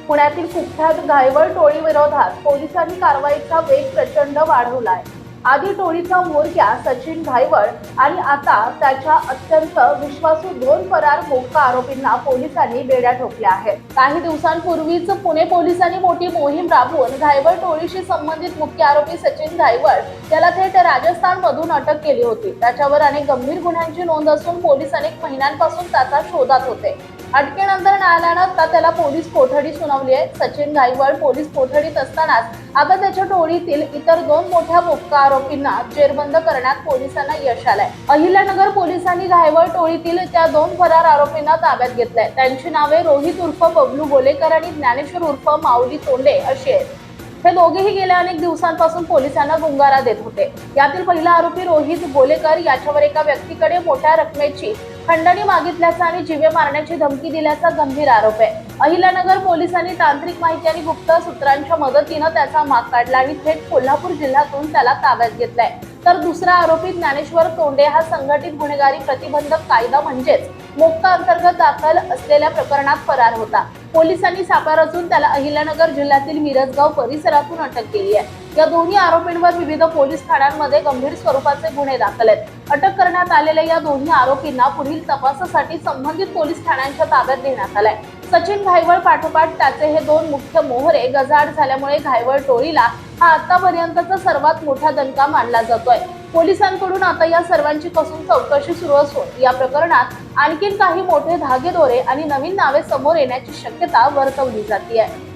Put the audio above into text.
पुण्यातील कुख्यात घायवळ टोळी विरोधात पोलिसांनी कारवाईचा वेग प्रचंड वाढवलाय। आधी टोळीचा म्होरक्या सचिन घायवळ आणि आता त्याच्या अत्यंत विश्वासू दोन फरार मोक्का आरोपींना पोलिसांनी बेड्या ठोकल्या आहेत। काही दिवसांपूर्वीच पुणे पोलिसांनी मोठी मोहीम राबवून घायवळ टोळीशी संबंधित मुख्य आरोपी सचिन घायवळ याला थेट राजस्थानमधून अटक केली होती। त्याच्यावर अनेक गंभीर गुन्ह्यांची नोंद असून पोलीस अनेक महिन्यांपासून त्याचा शोधात होते। अटकेनंतर न्यायालयानं आता त्याला पोलीस कोठडी सुनावली आहे। सचिन घायवळ पोलीस कोठडीत असतानाच आता त्याच्या टोळीतील इतर दोन मोठ्या मोक्का आरोपींना जेरबंद करण्यात पोलिसांना यश आलंय। अहिल्यानगर पोलिसांनी घायवळ टोळीतील त्या दोन फरार आरोपींना ताब्यात घेतलंय। त्यांची नावे रोहित उर्फ बबलू गोलेकर आणि ज्ञानेश्वर उर्फ माऊली तोंडे अशी आहेत। हे दोघेही गेल्या अनेक दिवसांपासून पोलिसांना गुंगारा देत होते। यातील पहिला आरोपी रोहित गोलेकर याच्यावर एका व्यक्तीकडे मोठ्या रकमेची खंडणी मागितल्याचा आणि जीवे मारण्याची धमकी दिल्याचा गंभीर आरोप आहे। अहिल्यानगर पोलिसांनी तांत्रिक माहिती आणि गुप्त सूत्रांच्या मदतीने त्याचा माग काढला आणि थेट कोल्हापूर जिल्ह्यातून त्याला ताब्यात घेतलाय। तर दुसरा आरोपी ज्ञानेश्वर तोंडे हा संघटित गुन्हेगारी प्रतिबंधक कायदा म्हणजेच मोक्का अंतर्गत दाखल असलेल्या प्रकरणात फरार होता। पोलिसांनी सापळा रचून त्याला अहिल्यानगर जिल्ह्यातील मिरजगाव परिसरातून अटक केली आहे। या दोन्ही आरोपींवर विविध पोलीस ठाण्यांमध्ये गंभीर स्वरूपाचे गुन्हे दाखल आहेत। अटक करण्यात आलेल्या या दोन्ही आरोपींना पुढील तपासासाठी संबंधित पोलीस ठाण्यांच्या ताब्यात देण्यात आलाय। सचिन घायवळ पाठोपाठ त्याचे हे दोन मुख्य मोहरे गजाआड झाल्यामुळे घायवळ टोळीला हा आतापर्यंतचा सर्वात मोठा दणका मानला जातोय। पोलिसांकडून आता या सर्वांची कसून चौकशी सुरू असून या प्रकरणात आणखीन काही मोठे धागेदोरे आणि नवीन नावे समोर येण्याची शक्यता वर्तवली जाते आहे।